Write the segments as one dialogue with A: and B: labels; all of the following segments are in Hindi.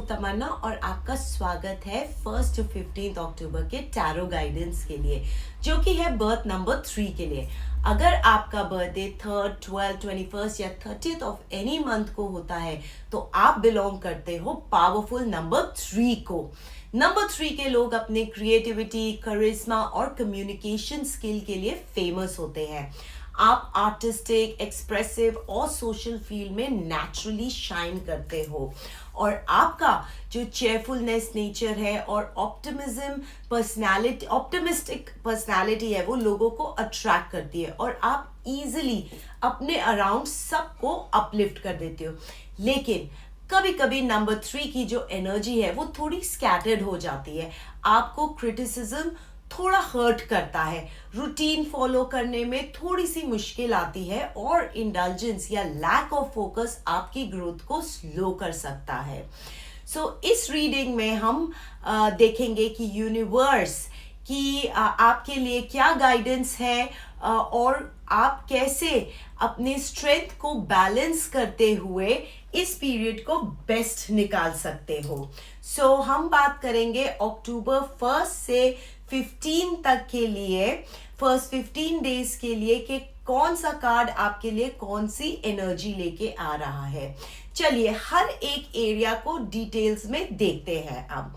A: हूँ तमन्ना और आपका स्वागत है 1 to 15 अक्टूबर के टैरो गाइडेंस के लिए, जो कि है बर्थ नंबर 3 के लिए। अगर आपका बर्थडे 3rd, 12th, 21st या 30th ऑफ एनी मंथ को होता है तो आप बिलोंग करते हो पावरफुल नंबर 3 को। नंबर 3 के लोग अपने क्रिएटिविटी, करिश्मा और कम्युनिकेशन स्किल के लिए फेमस होते हैं। आप आर्टिस्टिक, एक्सप्रेसिव और सोशल फील्ड में नेचुरली शाइन करते हो और आपका जो चेयरफुलनेस नेचर है और ऑप्टिमिस्टिक पर्सनालिटी है वो लोगों को अट्रैक्ट करती है और आप इजीली अपने अराउंड सबको अपलिफ्ट कर देते हो। लेकिन कभी कभी नंबर 3 की जो एनर्जी है वो थोड़ी स्कैटर्ड हो जाती है। आपको क्रिटिसिज्म थोड़ा हर्ट करता है, रूटीन फॉलो करने में थोड़ी सी मुश्किल आती है और इंडल्जेंस या लैक ऑफ फोकस आपकी ग्रोथ को स्लो कर सकता है। इस रीडिंग में हम देखेंगे कि यूनिवर्स की आपके लिए क्या गाइडेंस है और आप कैसे अपने स्ट्रेंथ को बैलेंस करते हुए इस पीरियड को बेस्ट निकाल सकते हो। हम बात करेंगे अक्टूबर 1 से 15 तक के लिए, फर्स्ट 15 डेज के लिए कि कौन सा कार्ड आपके लिए कौन सी एनर्जी लेके आ रहा है। चलिए हर एक एरिया को डिटेल्स में देखते हैं। अब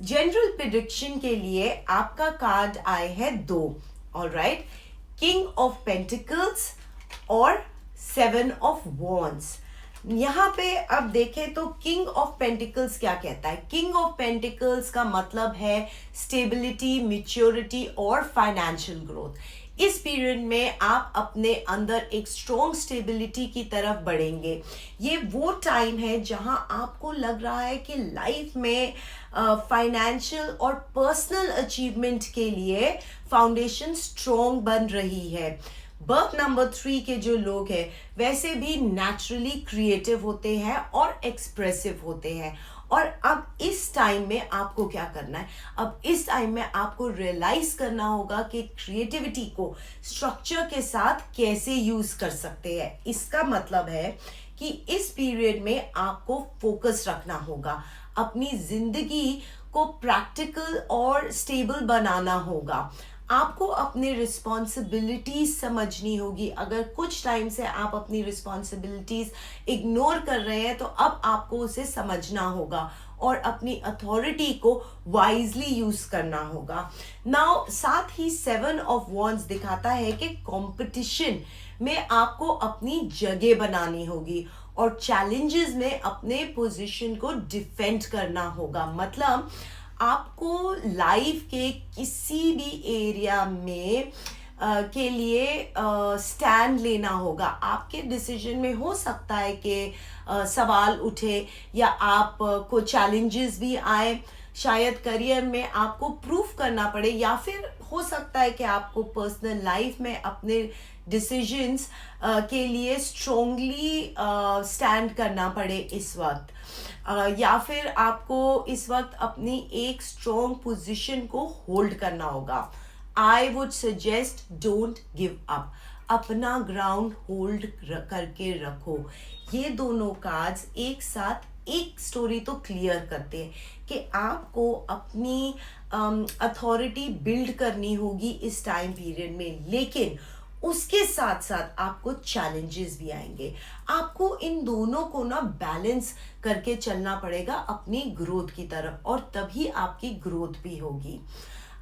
A: जनरल प्रेडिक्शन के लिए आपका कार्ड आए हैं 2, ऑलराइट, किंग ऑफ पेंटिकल्स और 7 ऑफ वॉन्ड्स। यहाँ पे अब देखें तो किंग ऑफ पेंटिकल्स क्या कहता है। किंग ऑफ पेंटिकल्स का मतलब है स्टेबिलिटी, मैच्योरिटी और फाइनेंशियल ग्रोथ। इस पीरियड में आप अपने अंदर एक स्ट्रॉन्ग स्टेबिलिटी की तरफ बढ़ेंगे। ये वो टाइम है जहां आपको लग रहा है कि लाइफ में फाइनेंशियल और पर्सनल अचीवमेंट के लिए फाउंडेशन स्ट्रॉन्ग बन रही है। बर्थ नंबर 3 के जो लोग हैं वैसे भी नेचुरली क्रिएटिव होते हैं और एक्सप्रेसिव होते हैं। और अब इस टाइम में आपको क्या करना है, अब इस टाइम में आपको रियलाइज करना होगा कि क्रिएटिविटी को स्ट्रक्चर के साथ कैसे यूज कर सकते हैं। इसका मतलब है कि इस पीरियड में आपको फोकस रखना होगा, अपनी जिंदगी को प्रैक्टिकल और स्टेबल बनाना होगा। आपको अपनी रिस्पॉन्सिबिलिटीज समझनी होगी। अगर कुछ टाइम से आप अपनी रिस्पॉन्सिबिलिटीज इग्नोर कर रहे हैं तो अब आपको उसे समझना होगा और अपनी अथॉरिटी को वाइजली यूज करना होगा। नाउ साथ ही 7 ऑफ वॉन्ड्स दिखाता है कि कंपटीशन में आपको अपनी जगह बनानी होगी और चैलेंजेस में अपने पोजीशन को डिफेंड करना होगा। मतलब आपको लाइफ के किसी भी एरिया में के लिए स्टैंड लेना होगा। आपके डिसीजन में हो सकता है कि सवाल उठे या आप को चैलेंजेस भी आए, शायद करियर में आपको प्रूफ करना पड़े, या फिर हो सकता है कि आपको पर्सनल लाइफ में अपने डिसीजंस के लिए स्ट्रोंगली स्टैंड करना पड़े इस वक्त, या फिर आपको इस वक्त अपनी एक स्ट्रॉन्ग पोजीशन को होल्ड करना होगा। I would suggest don't give up, अपना ग्राउंड होल्ड करके रखो। ये दोनों कार्ड्स एक साथ एक स्टोरी तो क्लियर करते हैं कि आपको अपनी अथॉरिटी बिल्ड करनी होगी इस टाइम पीरियड में, लेकिन उसके साथ साथ आपको चैलेंजेस भी आएंगे। आपको इन दोनों को ना बैलेंस करके चलना पड़ेगा अपनी ग्रोथ की तरफ, और तभी आपकी ग्रोथ भी होगी।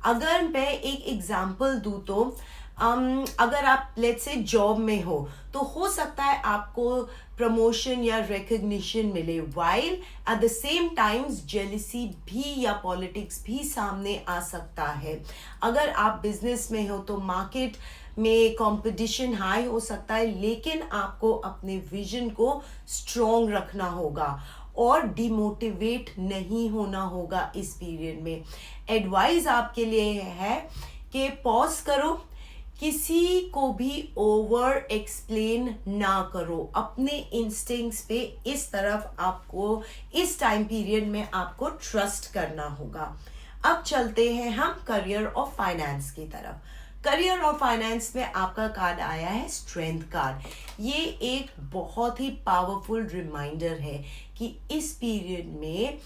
A: अगर मैं एक एग्जांपल दूं तो अगर आप लेट्स से जॉब में हो सकता है आपको प्रमोशन या रिकग्निशन मिले, while at the same times jealousy भी या पॉलिटिक्स भी सामने आ सकता है। अगर आप बिजनेस में हो तो मार्केट में कंपटीशन हाई हो सकता है, लेकिन आपको अपने विजन को स्ट्रॉन्ग रखना होगा और डिमोटिवेट नहीं होना होगा इस पीरियड में। एडवाइस आपके लिए है कि पॉज करो, किसी को भी ओवर एक्सप्लेन ना करो, अपने इंस्टिंक्ट्स पे इस तरफ आपको इस टाइम पीरियड में आपको ट्रस्ट करना होगा। अब चलते हैं हम करियर और फाइनेंस की तरफ। करियर और फाइनेंस में आपका कार्ड आया है स्ट्रेंथ कार्ड। ये एक बहुत ही पावरफुल रिमाइंडर है कि इस पीरियड में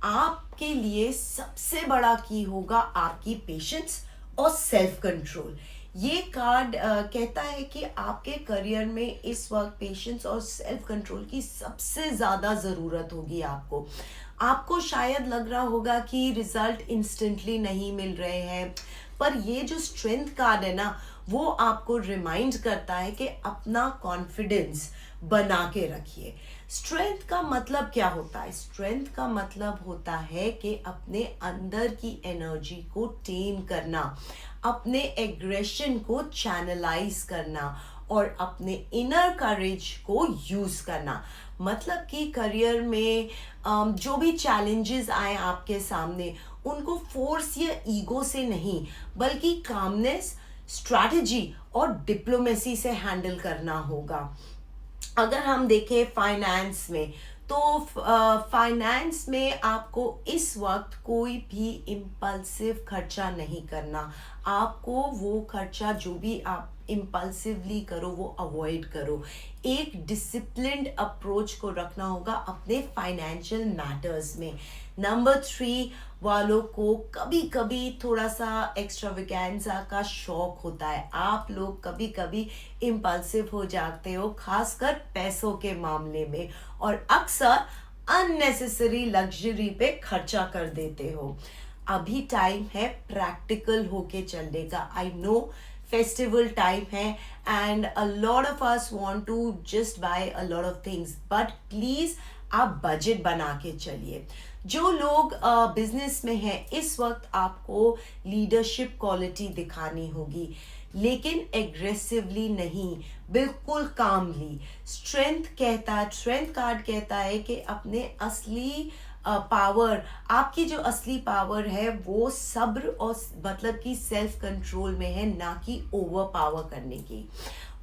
A: आपके लिए सबसे बड़ा की होगा आपकी पेशेंस और सेल्फ कंट्रोल। ये कार्ड कहता है कि आपके करियर में इस वक्त पेशेंस और सेल्फ कंट्रोल की सबसे ज़्यादा ज़रूरत होगी आपको शायद लग रहा होगा कि रिजल्ट इंस्टेंटली नहीं मिल रहे हैं, पर ये जो स्ट्रेंथ कार्ड है ना, वो आपको रिमाइंड करता है कि अपना कॉन्फिडेंस बना के रखिए। स्ट्रेंथ का मतलब क्या होता है? स्ट्रेंथ का मतलब होता है कि अपने अंदर की एनर्जी को टेम करना, अपने एग्रेशन को चैनलाइज करना और अपने इनर करेज को यूज करना। मतलब कि करियर में जो भी चैलेंजेस आए आपके सामने, उनको फोर्स या ईगो से नहीं, बल्कि कामनेस, स्ट्रैटेजी और डिप्लोमेसी से हैंडल करना होगा। अगर हम देखें फाइनेंस में, तो फाइनेंस में आपको इस वक्त कोई भी इम्पल्सिव खर्चा नहीं करना। आपको वो खर्चा जो भी आप इम्पल्सिवली करो वो अवॉइड करो। एक डिसिप्लिन्ड अप्रोच को रखना होगा अपने फाइनेंशियल मैटर्स में। नंबर 3 वालों को कभी कभी थोड़ा सा एक्स्ट्रावेगेंजा का शौक होता है। आप लोग कभी कभी इम्पल्सिव हो जाते हो, खासकर पैसों के मामले में, और अक्सर अननेसेसरी लग्जरी पे खर्चा कर देते हो। अभी टाइम है प्रैक्टिकल होके चलने का। आई नो फेस्टिवल टाइम है and a lot of us want to just buy a lot of things, but please आप बजट बना के चलिए। जो लोग बिजनेस में हैं, इस वक्त आपको लीडरशिप क्वालिटी दिखानी होगी, लेकिन एग्रेसिवली नहीं, बिल्कुल कामली। स्ट्रेंथ कार्ड कहता है कि अपने असली पावर, आपकी जो असली पावर है वो सब्र और मतलब कि सेल्फ कंट्रोल में है, ना कि ओवर पावर करने की।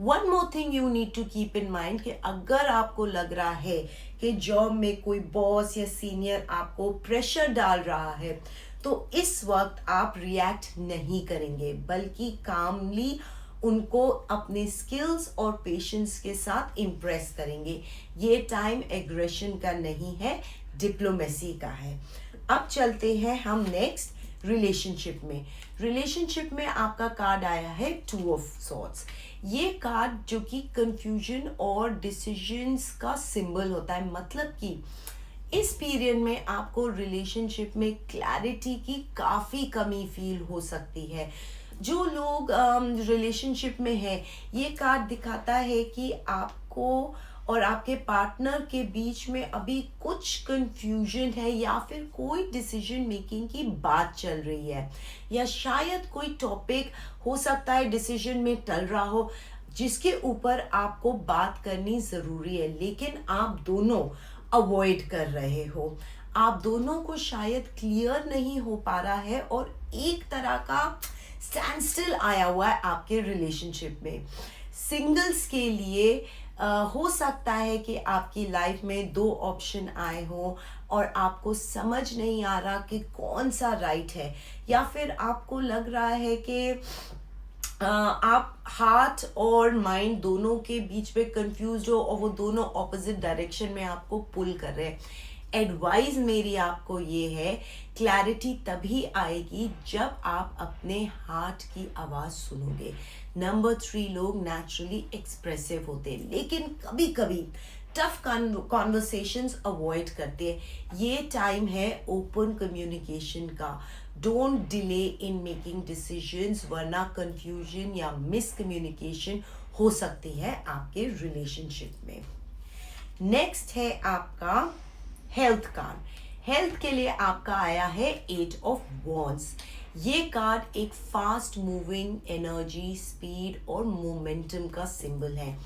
A: One more thing you need to keep in mind कि अगर आपको लग रहा है कि जॉब में कोई बॉस या सीनियर आपको प्रेशर डाल रहा है, तो इस वक्त आप रिएक्ट नहीं करेंगे, बल्कि कामली उनको अपने स्किल्स और पेशेंस के साथ इम्प्रेस करेंगे। ये टाइम एग्रेशन का नहीं है, डिप्लोमेसी का है। अब चलते हैं हम नेक्स्ट रिलेशनशिप में। रिलेशनशिप में आपका कार्ड आया है 2 ऑफ सॉर्ड्स। ये कार्ड जो कि कंफ्यूजन और डिसीजंस का सिंबल होता है। मतलब कि इस पीरियड में आपको रिलेशनशिप में क्लैरिटी की काफ़ी कमी फील हो सकती है। जो लोग रिलेशनशिप में हैं, ये कार्ड दिखाता है कि आपको और आपके पार्टनर के बीच में अभी कुछ कंफ्यूजन है, या फिर कोई डिसीजन मेकिंग की बात चल रही है, या शायद कोई टॉपिक हो सकता है डिसीजन में टल रहा हो, जिसके ऊपर आपको बात करनी ज़रूरी है, लेकिन आप दोनों अवॉइड कर रहे हो। आप दोनों को शायद क्लियर नहीं हो पा रहा है और एक तरह का स्टैंड स्टिल आया हुआ है आपके रिलेशनशिप में। सिंगल्स के लिए हो सकता है कि आपकी लाइफ में 2 ऑप्शन आए हो और आपको समझ नहीं आ रहा कि कौन सा राइट है, या फिर आपको लग रहा है कि आप हार्ट और माइंड दोनों के बीच में कंफ्यूज हो और वो दोनों ऑपोजिट डायरेक्शन में आपको पुल कर रहे हैं। एडवाइस मेरी आपको ये है, क्लैरिटी तभी आएगी जब आप अपने हार्ट की आवाज़ सुनोगे। नंबर 3 लोग नेचुरली एक्सप्रेसिव होते हैं, लेकिन कभी कभी टफ कॉन्वर्सेशंस अवॉइड करते हैं। ये टाइम है ओपन कम्युनिकेशन का। Don't delay in making decisions, वरना कंफ्यूजन या मिसकम्युनिकेशन हो सकती है आपके रिलेशनशिप में। नेक्स्ट है आपका हेल्थ कार्ड। हेल्थ के लिए आपका आया है 8 ऑफ वॉन्ड्स। ये कार्ड एक फास्ट मूविंग एनर्जी, स्पीड और मोमेंटम का सिंबल है।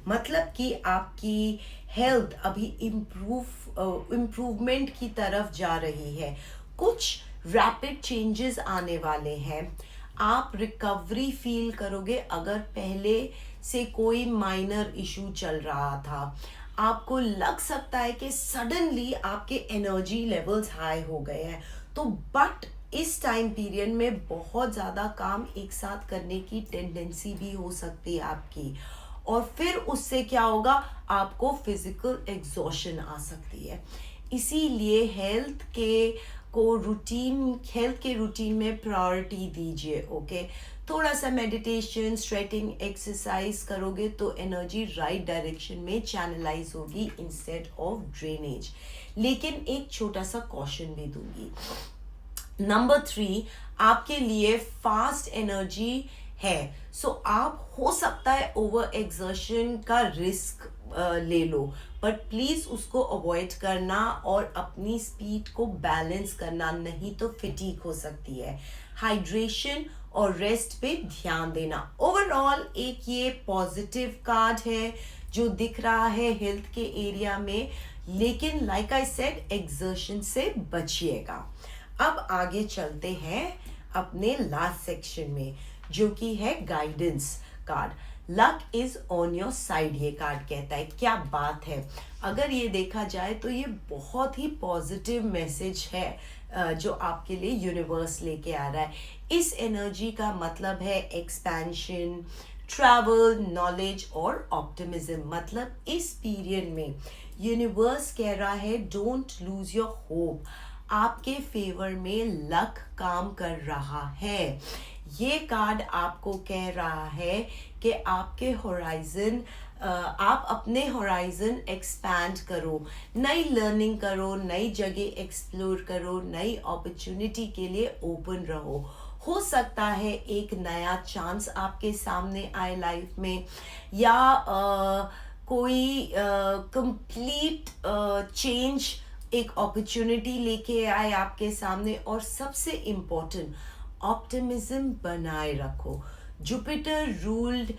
A: मतलब कि आपकी हेल्थ अभी इम्प्रूवमेंट की तरफ जा रही है। कुछ रैपिड चेंजेस आने वाले हैं। आप रिकवरी फील करोगे अगर पहले से कोई माइनर इशू चल रहा था। आपको लग सकता है कि सडनली आपके एनर्जी लेवल्स हाई हो गए हैं, तो बट इस टाइम पीरियड में बहुत ज़्यादा काम एक साथ करने की टेंडेंसी भी हो सकती है आपकी, और फिर उससे क्या होगा, आपको फिजिकल एग्जॉशन आ सकती है। इसीलिए हेल्थ के रूटीन में प्रायोरिटी दीजिए। ओके, थोड़ा सा मेडिटेशन, स्ट्रेचिंग, एक्सरसाइज करोगे तो एनर्जी राइट डायरेक्शन में चैनलाइज होगी इंस्टेड ऑफ ड्रेनेज। लेकिन एक छोटा सा कॉशन भी दूंगी। नंबर 3 आपके लिए फास्ट एनर्जी है, सो आप हो सकता है ओवर एक्सर्शन का रिस्क ले लो, बट प्लीज उसको अवॉइड करना और अपनी स्पीड को बैलेंस करना, नहीं तो फिटीक हो सकती है। हाइड्रेशन और रेस्ट पे ध्यान देना। ओवरऑल एक ये पॉजिटिव कार्ड है जो दिख रहा है हेल्थ के एरिया में, लेकिन लाइक आई सेड एक्सर्शन से बचिएगा। अब आगे चलते हैं अपने लास्ट सेक्शन में, जो कि है guidance card. Luck is on your side, ये कार्ड कहता है। क्या बात है, अगर ये देखा जाए तो ये बहुत ही पॉजिटिव मैसेज है जो आपके लिए यूनिवर्स लेके आ रहा है। इस एनर्जी का मतलब है एक्सपेंशन, ट्रैवल, नॉलेज और ऑप्टिमिज्म। मतलब इस पीरियड में यूनिवर्स कह रहा है डोंट लूज योर होप, आपके फेवर में लक काम कर रहा है। ये कार्ड आपको कह रहा है कि आपके होराइजन, आप अपने होराइजन एक्सपैंड करो, नई लर्निंग करो, नई जगह एक्सप्लोर करो, नई अपॉर्चुनिटी के लिए ओपन रहो। हो सकता है एक नया चांस आपके सामने आए लाइफ में, या कोई कंप्लीट चेंज, एक अपॉर्चुनिटी लेके आए आपके सामने। और सबसे इम्पोर्टेंट, ऑप्टिमिज्म बनाए रखो। जुपिटर रूल्ड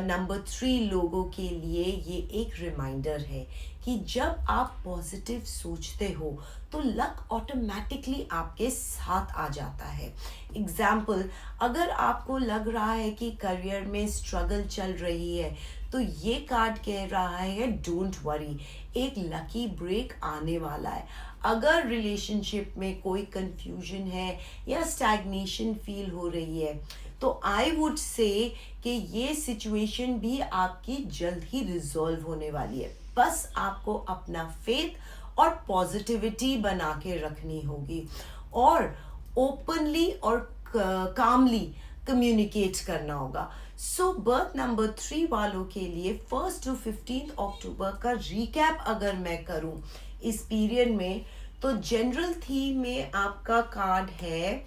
A: नंबर 3 लोगों के लिए ये एक रिमाइंडर है कि जब आप पॉजिटिव सोचते हो तो लक ऑटोमेटिकली आपके साथ आ जाता है। एग्जाम्पल, अगर आपको लग रहा है कि करियर में स्ट्रगल चल रही है तो ये कार्ड कह रहा है डोंट वरी, एक लकी ब्रेक आने वाला है। अगर रिलेशनशिप में कोई कंफ्यूजन है या स्टैग्नेशन फील हो रही है तो आई वुड से कि ये सिचुएशन भी आपकी जल्द ही रिजॉल्व होने वाली है। बस आपको अपना फेथ और पॉजिटिविटी बना के रखनी होगी और ओपनली और कामली कम्युनिकेट करना होगा। सो बर्थ नंबर 3 वालों के लिए 1 to 15 अक्टूबर का रिकैप अगर मैं करूं इस पीरियड में, तो जनरल थीम में आपका कार्ड है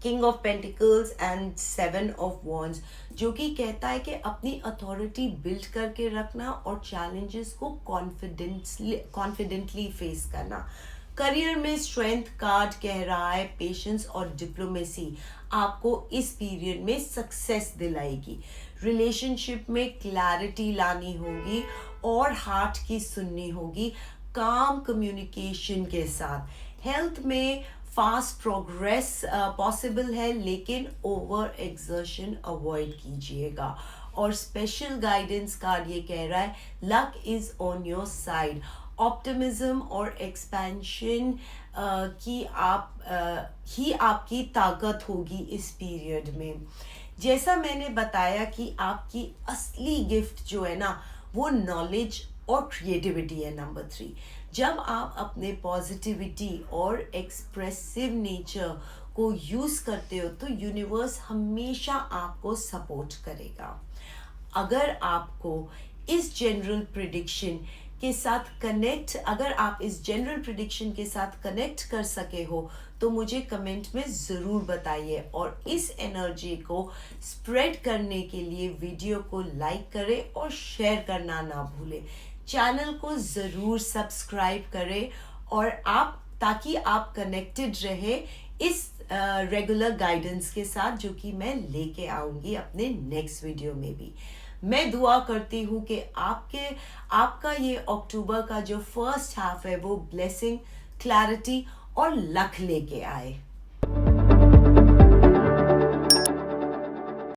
A: king of pentacles and 7 of wands, जो कि कहता है कि अपनी अथॉरिटी बिल्ड करके रखना और चैलेंजेस को कॉन्फिडेंटली फेस करना। करियर में स्ट्रेंथ कार्ड कह रहा है पेशेंस और डिप्लोमेसी आपको इस पीरियड में सक्सेस दिलाएगी। रिलेशनशिप में क्लैरिटी लानी होगी और हार्ट की सुननी होगी काम कम्युनिकेशन के साथ। हेल्थ में फास्ट प्रोग्रेस पॉसिबल है, लेकिन ओवर एक्सर्शन अवॉइड कीजिएगा। और स्पेशल गाइडेंस कार्ड ये कह रहा है luck is on your side. Optimism और एक्सपेंशन की ही आपकी ताकत होगी इस पीरियड में। जैसा मैंने बताया कि आपकी असली गिफ्ट जो है ना वो नॉलेज और क्रिएटिविटी है नंबर 3। जब आप अपने पॉजिटिविटी और एक्सप्रेसिव नेचर को यूज़ करते हो तो यूनिवर्स हमेशा आपको सपोर्ट करेगा। अगर आपको इस जनरल प्रिडिक्शन के साथ कनेक्ट कर सके हो तो मुझे कमेंट में ज़रूर बताइए। और इस एनर्जी को स्प्रेड करने के लिए वीडियो को लाइक करें और शेयर करना ना भूलें। चैनल को ज़रूर सब्सक्राइब करें और ताकि आप कनेक्टेड रहे इस रेगुलर गाइडेंस के साथ जो कि मैं लेके आऊँगी अपने नेक्स्ट वीडियो में भी। मैं दुआ करती हूँ कि आपका ये अक्टूबर का जो फर्स्ट हाफ है वो ब्लेसिंग, क्लैरिटी और लक लेके आए।